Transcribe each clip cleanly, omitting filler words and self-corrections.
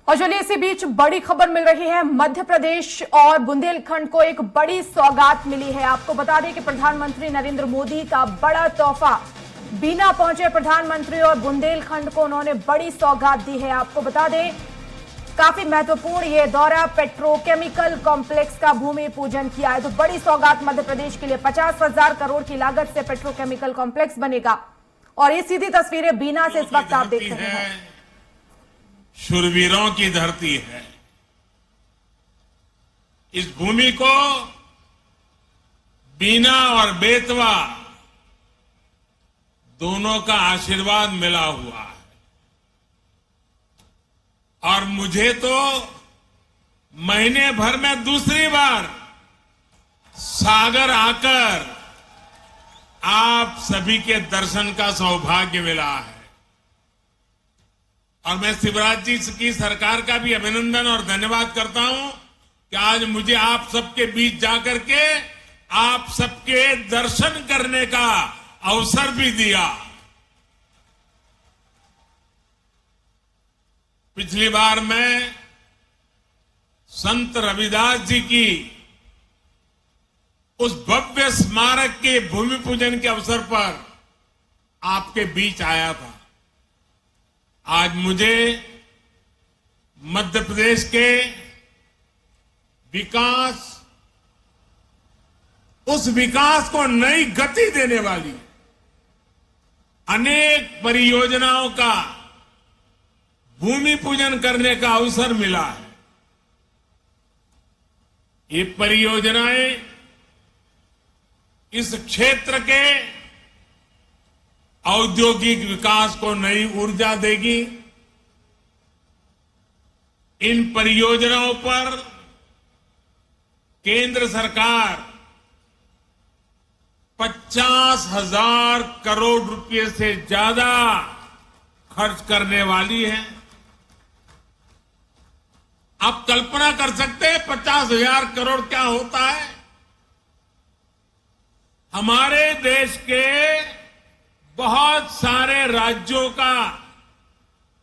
और चलिए इसी बीच बड़ी खबर मिल रही है। मध्य प्रदेश और बुंदेलखंड को एक बड़ी सौगात मिली है। आपको बता दें कि प्रधानमंत्री नरेंद्र मोदी का बड़ा तोहफा। बीना पहुंचे प्रधानमंत्री और बुंदेलखंड को उन्होंने बड़ी सौगात दी है। आपको बता दें काफी महत्वपूर्ण ये दौरा, पेट्रोकेमिकल कॉम्प्लेक्स का भूमि पूजन किया है। तो बड़ी सौगात मध्य प्रदेश के लिए 50,000 करोड़ की लागत से पेट्रोकेमिकल कॉम्प्लेक्स बनेगा। और ये सीधी तस्वीरें बीना से इस वक्त आप देख रहे हैं। शूरवीरों की धरती है। इस भूमि को बीना और बेतवा दोनों का आशीर्वाद मिला हुआ है। और मुझे तो महीने भर में दूसरी बार सागर आकर आप सभी के दर्शन का सौभाग्य मिला है। और मैं शिवराज जी की सरकार का भी अभिनंदन और धन्यवाद करता हूं कि आज मुझे आप सबके बीच जाकर के आप सबके दर्शन करने का अवसर भी दिया। पिछली बार मैं संत रविदास जी की उस भव्य स्मारक के भूमि पूजन के अवसर पर आपके बीच आया था। आज मुझे मध्य प्रदेश के विकास, उस विकास को नई गति देने वाली अनेक परियोजनाओं का भूमि पूजन करने का अवसर मिला है। ये परियोजनाएं इस क्षेत्र के औद्योगिक विकास को नई ऊर्जा देगी। इन परियोजनाओं पर केंद्र सरकार 50,000 करोड़ रुपए से ज्यादा खर्च करने वाली है। आप कल्पना कर सकते हैं 50,000 करोड़ क्या होता है। हमारे देश के बहुत सारे राज्यों का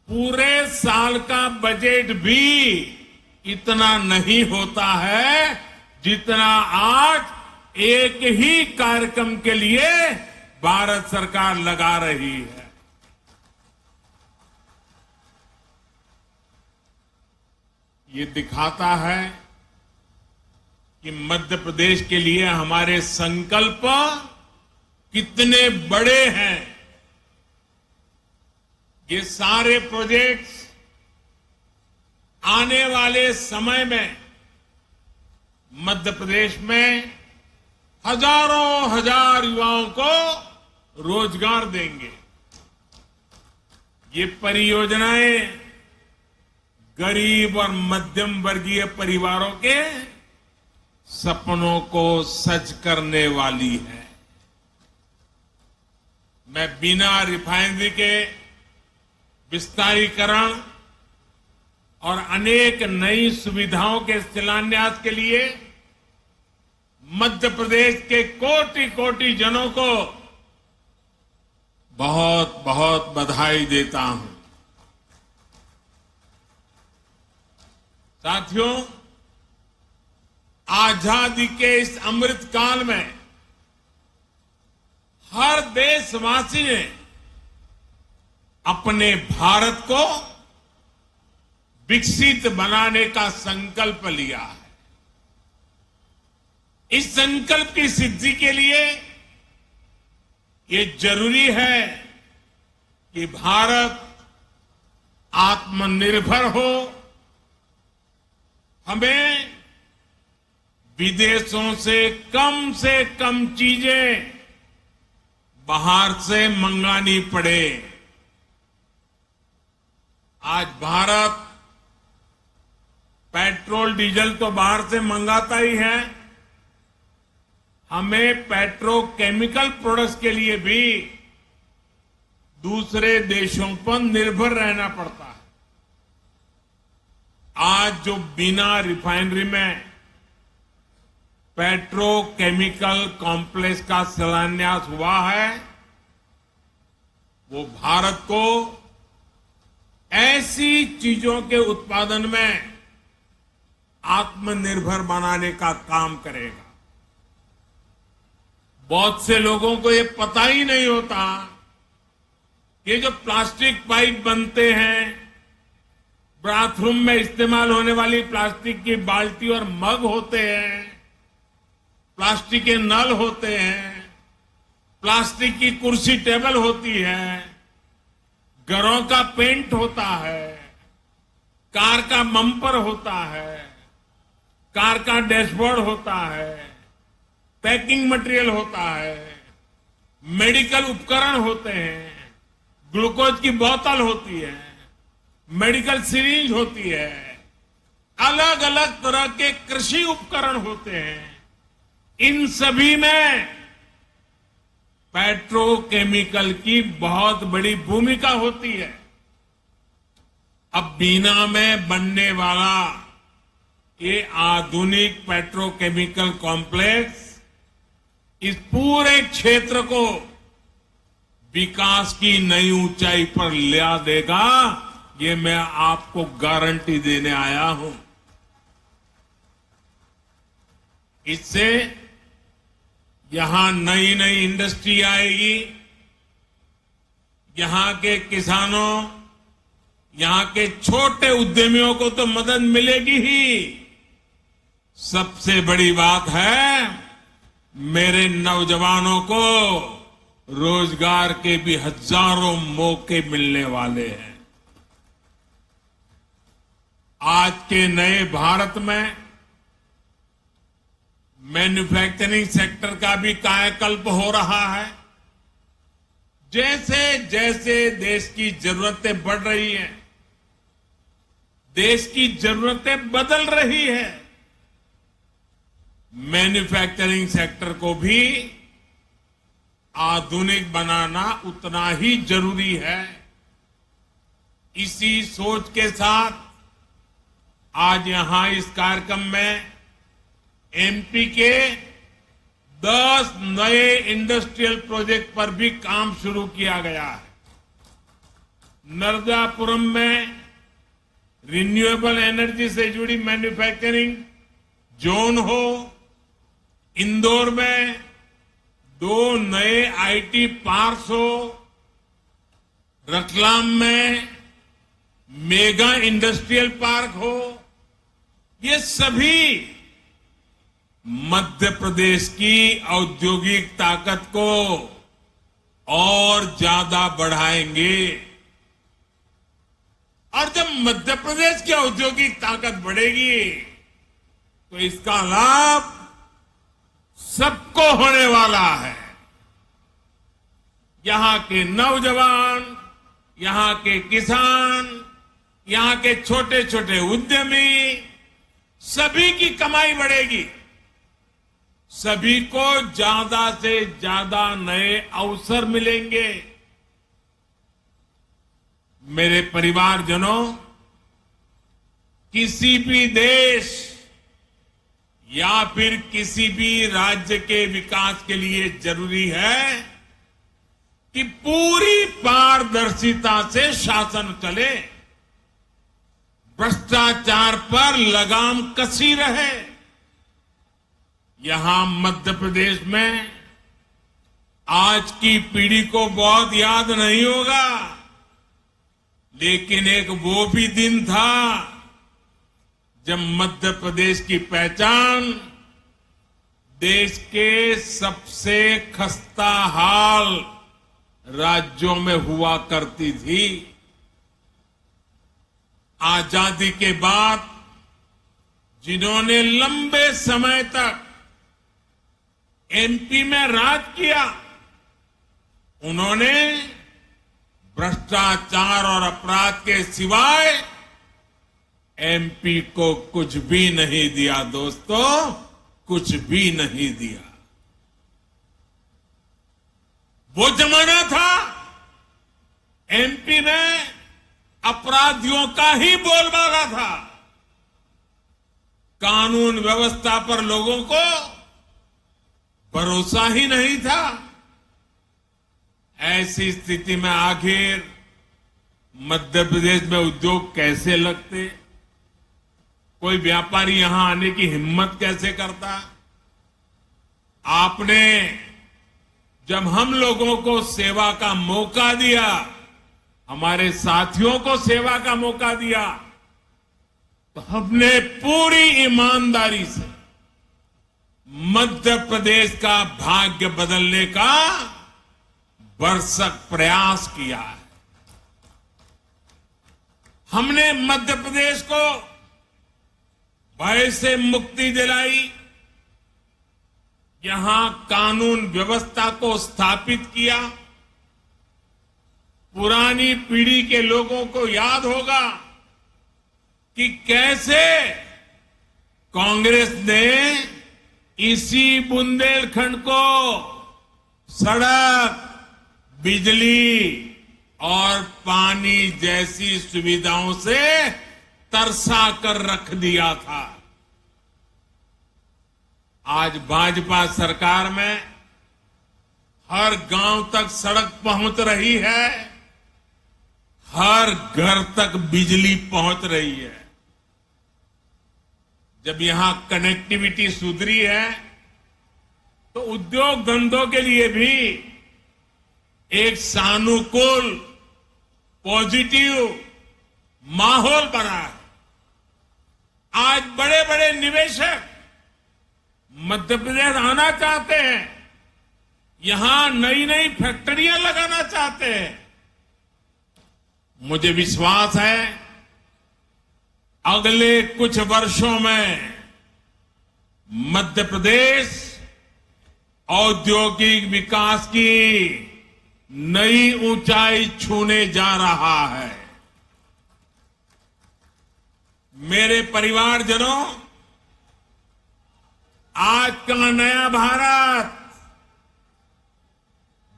पूरे साल का बजट भी इतना नहीं होता है जितना आज एक ही कार्यक्रम के लिए भारत सरकार लगा रही है। ये दिखाता है कि मध्य प्रदेश के लिए हमारे संकल्प कितने बड़े हैं। ये सारे प्रोजेक्ट्स आने वाले समय में मध्य प्रदेश में हजारों हजार युवाओं को रोजगार देंगे। ये परियोजनाएं गरीब और मध्यम वर्गीय परिवारों के सपनों को सच करने वाली है। मैं बीना रिफाइनरी के विस्तारीकरण और अनेक नई सुविधाओं के शिलान्यास के लिए मध्य प्रदेश के कोटि कोटि जनों को बहुत बहुत बधाई देता हूं। साथियों, आजादी के इस अमृत काल में हर देशवासी ने अपने भारत को विकसित बनाने का संकल्प लिया है। इस संकल्प की सिद्धि के लिए ये जरूरी है कि भारत आत्मनिर्भर हो। हमें विदेशों से कम चीजें बाहर से मंगानी पड़े। आज भारत पेट्रोल डीजल तो बाहर से मंगाता ही है, हमें पेट्रोकेमिकल प्रोडक्ट्स के लिए भी दूसरे देशों पर निर्भर रहना पड़ता है। आज जो बीना रिफाइनरी में पेट्रोकेमिकल कॉम्प्लेक्स का शिलान्यास हुआ है, वो भारत को ऐसी चीजों के उत्पादन में आत्मनिर्भर बनाने का काम करेगा। बहुत से लोगों को ये पता ही नहीं होता, ये जो प्लास्टिक पाइप बनते हैं, बाथरूम में इस्तेमाल होने वाली प्लास्टिक की बाल्टी और मग होते हैं, प्लास्टिक के नल होते हैं, प्लास्टिक की कुर्सी टेबल होती है, घरों का पेंट होता है, कार का बम्पर होता है, कार का डैशबोर्ड होता है, पैकिंग मटेरियल होता है, मेडिकल उपकरण होते हैं, ग्लूकोज की बोतल होती है, मेडिकल सिरिंज होती है, अलग अलग तरह के कृषि उपकरण होते हैं। इन सभी में पेट्रोकेमिकल की बहुत बड़ी भूमिका होती है। अब बीना में बनने वाला ये आधुनिक पेट्रोकेमिकल कॉम्प्लेक्स इस पूरे क्षेत्र को विकास की नई ऊंचाई पर ले देगा, ये मैं आपको गारंटी देने आया हूं। इससे यहां नई नई इंडस्ट्री आएगी, यहां के किसानों, यहां के छोटे उद्यमियों को तो मदद मिलेगी ही, सबसे बड़ी बात है मेरे नौजवानों को रोजगार के भी हजारों मौके मिलने वाले हैं। आज के नए भारत में मैन्युफैक्चरिंग सेक्टर का भी कायाकल्प हो रहा है। जैसे जैसे देश की जरूरतें बढ़ रही हैं, देश की जरूरतें बदल रही है, मैन्युफैक्चरिंग सेक्टर को भी आधुनिक बनाना उतना ही जरूरी है। इसी सोच के साथ आज यहां इस कार्यक्रम में एमपी के 10 नए इंडस्ट्रियल प्रोजेक्ट पर भी काम शुरू किया गया है। नरदापुरम में रिन्यूएबल एनर्जी से जुड़ी मैन्युफैक्चरिंग जोन हो, इंदौर में 2 नए आईटी पार्क्स हो, रतलाम में मेगा इंडस्ट्रियल पार्क हो, ये सभी मध्य प्रदेश की औद्योगिक ताकत को और ज्यादा बढ़ाएंगे। और जब मध्य प्रदेश की औद्योगिक ताकत बढ़ेगी तो इसका लाभ सबको होने वाला है। यहां के नौजवान, यहां के किसान, यहां के छोटे छोटे उद्यमी, सभी की कमाई बढ़ेगी, सभी को ज्यादा से ज्यादा नए अवसर मिलेंगे। मेरे परिवारजनों, किसी भी देश या फिर किसी भी राज्य के विकास के लिए जरूरी है कि पूरी पारदर्शिता से शासन चले, भ्रष्टाचार पर लगाम कसी रहे। यहां मध्य प्रदेश में आज की पीढ़ी को बहुत याद नहीं होगा, लेकिन एक वो भी दिन था जब मध्य प्रदेश की पहचान देश के सबसे खस्ता हाल राज्यों में हुआ करती थी। आजादी के बाद जिन्होंने लंबे समय तक एमपी में राज किया, उन्होंने भ्रष्टाचार और अपराध के सिवाय एमपी को कुछ भी नहीं दिया। दोस्तों, कुछ भी नहीं दिया। वो जमाना था एमपी में अपराधियों का ही बोलबाला था। कानून व्यवस्था पर लोगों को भरोसा ही नहीं था। ऐसी स्थिति में आखिर मध्य प्रदेश में उद्योग कैसे लगते, कोई व्यापारी यहां आने की हिम्मत कैसे करता। आपने जब हम लोगों को सेवा का मौका दिया, हमारे साथियों को सेवा का मौका दिया, तो हमने पूरी ईमानदारी से मध्य प्रदेश का भाग्य बदलने का भरसक प्रयास किया है। हमने मध्य प्रदेश को भय से मुक्ति दिलाई, यहां कानून व्यवस्था को स्थापित किया। पुरानी पीढ़ी के लोगों को याद होगा कि कैसे कांग्रेस ने इसी बुंदेलखंड को सड़क, बिजली और पानी जैसी सुविधाओं से तरसा कर रख दिया था। आज भाजपा सरकार में हर गांव तक सड़क पहुंच रही है, हर घर तक बिजली पहुंच रही है। जब यहां कनेक्टिविटी सुधरी है तो उद्योग धंधों के लिए भी एक सानुकूल, पॉजिटिव माहौल बना है। आज बड़े बड़े निवेशक मध्य प्रदेश आना चाहते हैं, यहां नई नई फैक्ट्रियां लगाना चाहते हैं। मुझे विश्वास है अगले कुछ वर्षों में मध्य प्रदेश औद्योगिक विकास की नई ऊंचाई छूने जा रहा है। मेरे परिवारजनों, आज का नया भारत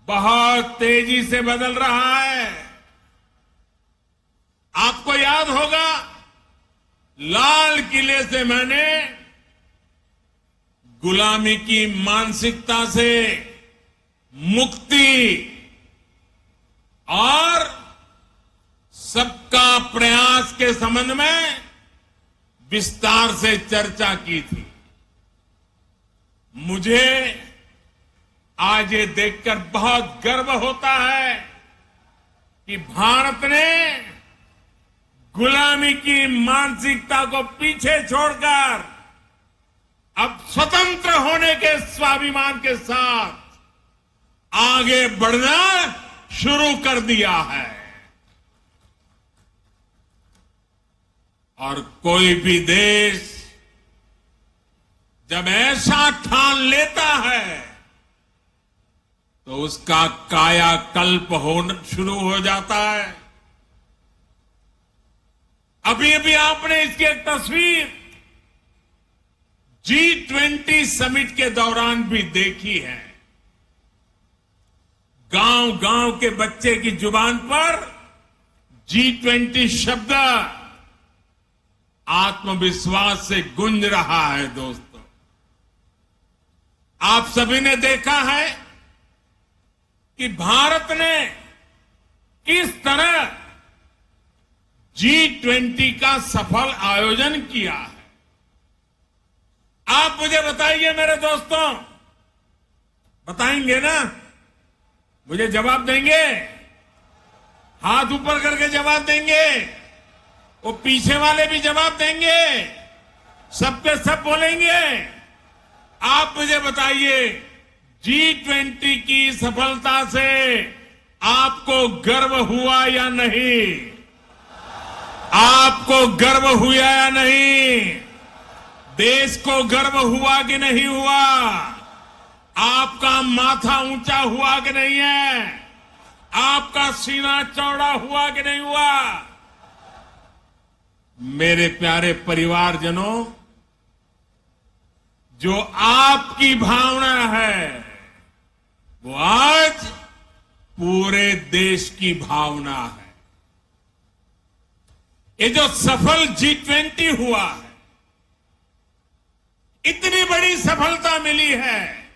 बहुत तेजी से बदल रहा है। आपको याद होगा, लाल किले से मैंने गुलामी की मानसिकता से मुक्ति और सबका प्रयास के संबंध में विस्तार से चर्चा की थी। मुझे आज ये देखकर बहुत गर्व होता है कि भारत ने गुलामी की मानसिकता को पीछे छोड़कर अब स्वतंत्र होने के स्वाभिमान के साथ आगे बढ़ना शुरू कर दिया है। और कोई भी देश जब ऐसा ठान लेता है तो उसका कायाकल्प होना शुरू हो जाता है। अभी अभी आपने इसकी एक तस्वीर G20 समिट के दौरान भी देखी है। गांव गांव के बच्चे की जुबान पर G20 शब्द आत्मविश्वास से गूंज रहा है। दोस्तों, आप सभी ने देखा है कि भारत ने किस तरह G20 का सफल आयोजन किया है। आप मुझे बताइए मेरे दोस्तों, बताएंगे ना? मुझे जवाब देंगे? हाथ ऊपर करके जवाब देंगे? वो पीछे वाले भी जवाब देंगे? सबके सब बोलेंगे? आप मुझे बताइए, G20 की सफलता से आपको गर्व हुआ या नहीं? आपको गर्व हुआ या नहीं? देश को गर्व हुआ कि नहीं हुआ? आपका माथा ऊंचा हुआ कि नहीं है? आपका सीना चौड़ा हुआ कि नहीं हुआ? मेरे प्यारे परिवारजनों, जो आपकी भावना है वो आज पूरे देश की भावना है। ये जो सफल G20 हुआ है, इतनी बड़ी सफलता मिली है,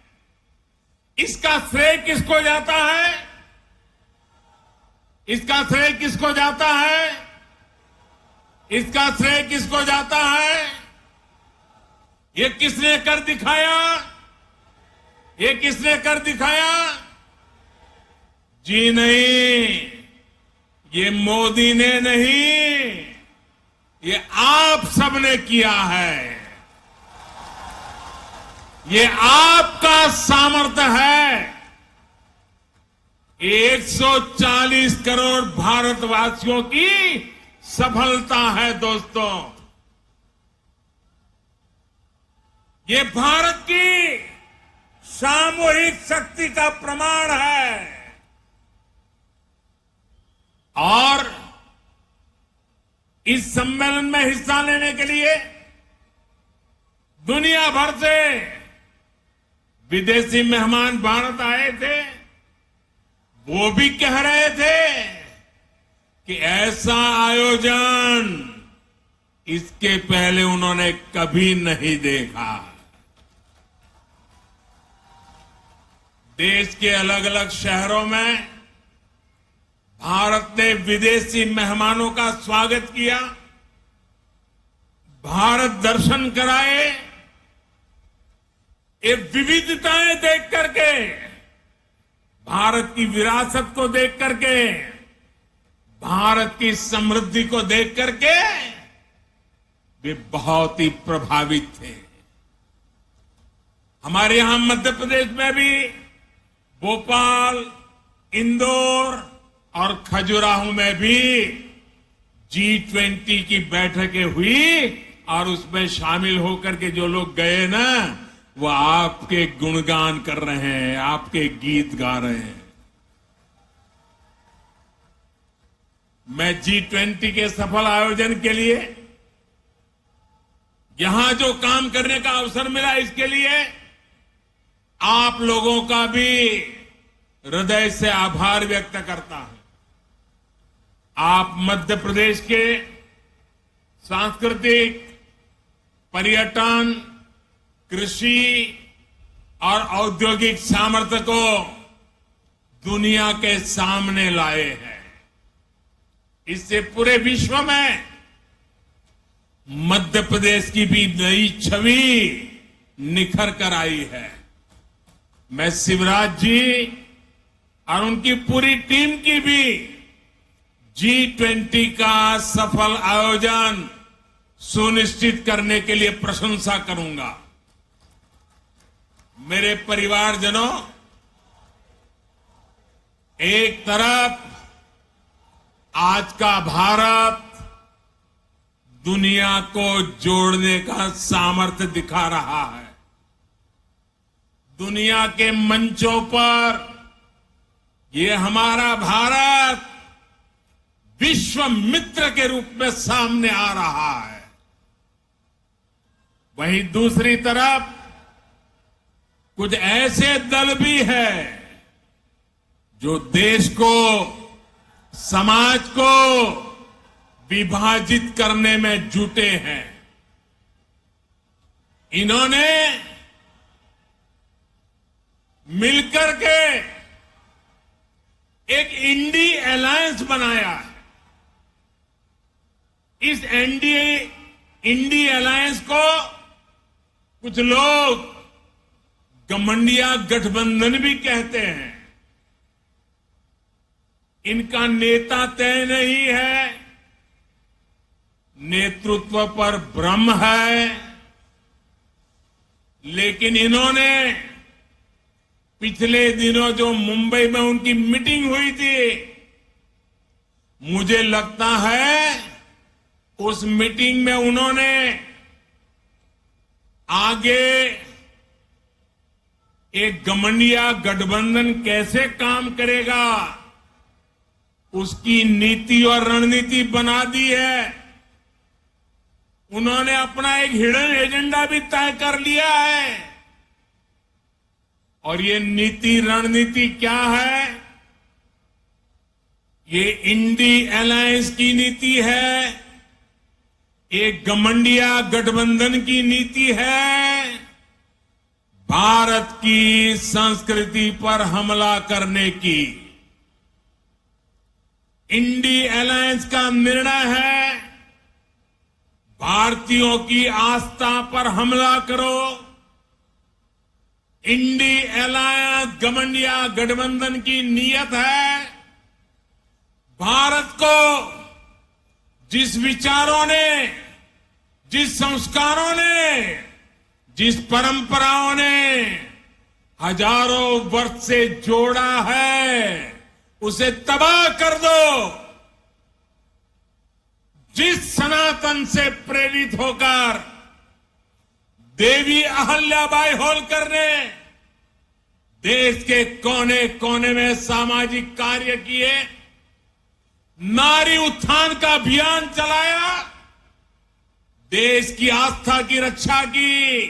इसका श्रेय किसको जाता है? इसका श्रेय किसको जाता है? इसका श्रेय किसको जाता है? ये किसने कर दिखाया? ये किसने कर दिखाया? जी नहीं, ये मोदी ने नहीं, ये आप सबने किया है। ये आपका सामर्थ्य है। 140 करोड़ भारतवासियों की सफलता है दोस्तों। ये भारत की सामूहिक शक्ति का प्रमाण है। और इस सम्मेलन में हिस्सा लेने के लिए दुनिया भर से विदेशी मेहमान भारत आए थे। वो भी कह रहे थे कि ऐसा आयोजन इसके पहले उन्होंने कभी नहीं देखा। देश के अलग अलग शहरों में भारत ने विदेशी मेहमानों का स्वागत किया, भारत दर्शन कराए। ये विविधताएं देख करके, भारत की विरासत को देख करके, भारत की समृद्धि को देख करके वे बहुत ही प्रभावित थे। हमारे यहां मध्य प्रदेश में भी भोपाल, इंदौर और खजुराहो में भी G20 की बैठकें हुई और उसमें शामिल होकर के जो लोग गए ना, वो आपके गुणगान कर रहे हैं, आपके गीत गा रहे हैं। मैं G20 के सफल आयोजन के लिए यहां जो काम करने का अवसर मिला, इसके लिए आप लोगों का भी हृदय से आभार व्यक्त करता हूं। आप मध्य प्रदेश के सांस्कृतिक, पर्यटन, कृषि और औद्योगिक सामर्थ्य को दुनिया के सामने लाए हैं। इससे पूरे विश्व में मध्य प्रदेश की भी नई छवि निखर कर आई है। मैं शिवराज जी और उनकी पूरी टीम की भी G20 का सफल आयोजन सुनिश्चित करने के लिए प्रशंसा करूंगा। मेरे परिवारजनों, एक तरफ आज का भारत दुनिया को जोड़ने का सामर्थ्य दिखा रहा है। दुनिया के मंचों पर ये हमारा भारत विश्व मित्र के रूप में सामने आ रहा है। वहीं दूसरी तरफ कुछ ऐसे दल भी हैं जो देश को, समाज को विभाजित करने में जुटे हैं। इन्होंने मिलकर के एक इंडी अलायंस बनाया है। इस इंडी अलायंस को कुछ लोग गठबंधन गठबंधन भी कहते हैं। इनका नेता तय नहीं है, नेतृत्व पर भ्रम है, लेकिन इन्होंने पिछले दिनों जो मुंबई में उनकी मीटिंग हुई थी, मुझे लगता है उस मीटिंग में उन्होंने आगे एक गठबंधन गठबंधन कैसे काम करेगा उसकी नीति और रणनीति बना दी है। उन्होंने अपना एक हिडन एजेंडा भी तय कर लिया है। और ये नीति रणनीति क्या है? ये इंडी अलायंस की नीति है, एक गठबंधन की नीति है, भारत की संस्कृति पर हमला करने की। इंडी अलायंस का निर्णय है भारतीयों की आस्था पर हमला करो। इंडी अलायंस गठबंधन गठबंधन की नीयत है भारत को जिस विचारों ने, जिस संस्कारों ने, जिस परंपराओं ने हजारों वर्ष से जोड़ा है उसे तबाह कर दो। जिस सनातन से प्रेरित होकर देवी अहल्याबाई होलकर ने देश के कोने कोने में सामाजिक कार्य किए, नारी उत्थान का अभियान चलाया, देश की आस्था की रक्षा की,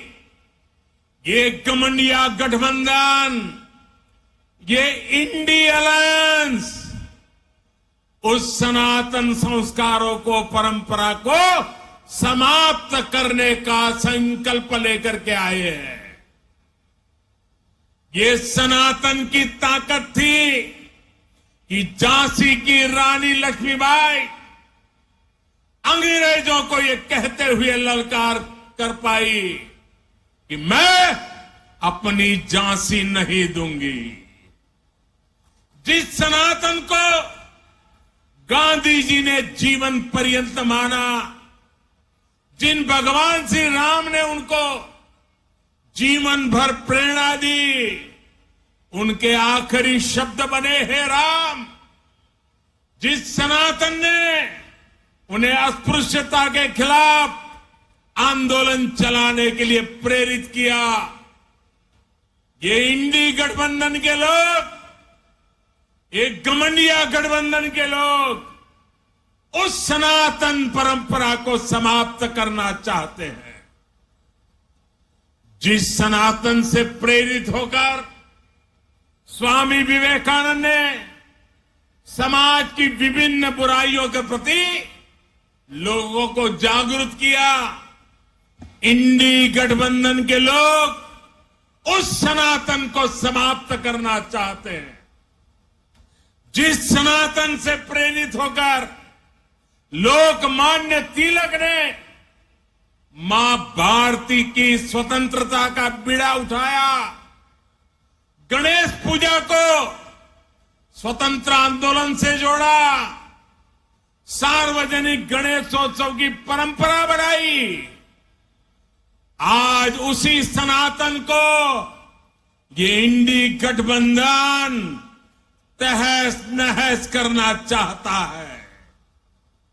ये गठबंधन गठबंधन, ये इंडी अलायंस उस सनातन संस्कारों को, परंपरा को समाप्त करने का संकल्प लेकर के आए हैं। ये सनातन की ताकत थी कि झांसी की रानी लक्ष्मीबाई अंग्रेजों को ये कहते हुए ललकार कर पाई कि मैं अपनी झांसी नहीं दूंगी। जिस सनातन को गांधी जी ने जीवन पर्यंत माना, जिन भगवान श्री राम ने उनको जीवन भर प्रेरणा दी, उनके आखिरी शब्द बने हे राम। जिस सनातन ने उन्हें अस्पृश्यता के खिलाफ आंदोलन चलाने के लिए प्रेरित किया, ये इंडी गठबंधन के लोग, ये गठबंधन गठबंधन के लोग उस सनातन परंपरा को समाप्त करना चाहते हैं। जिस सनातन से प्रेरित होकर स्वामी विवेकानंद ने समाज की विभिन्न बुराइयों के प्रति लोगों को जागरूक किया, इंडी गठबंधन के लोग उस सनातन को समाप्त करना चाहते हैं। जिस सनातन से प्रेरित होकर लोकमान्य तिलक ने मां भारती की स्वतंत्रता का बीड़ा उठाया, गणेश पूजा को स्वतंत्र आंदोलन से जोड़ा, सार्वजनिक गणेशोत्सव की परंपरा बनाई, आज उसी सनातन को ये इंडी गठबंधन तहस नहस करना चाहता है।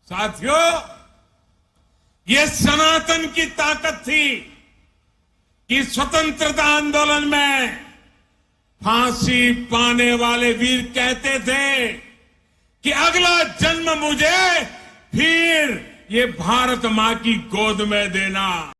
साथियों, ये सनातन की ताकत थी कि स्वतंत्रता आंदोलन में फांसी पाने वाले वीर कहते थे कि अगला जन्म मुझे फिर ये भारत मां की गोद में देना।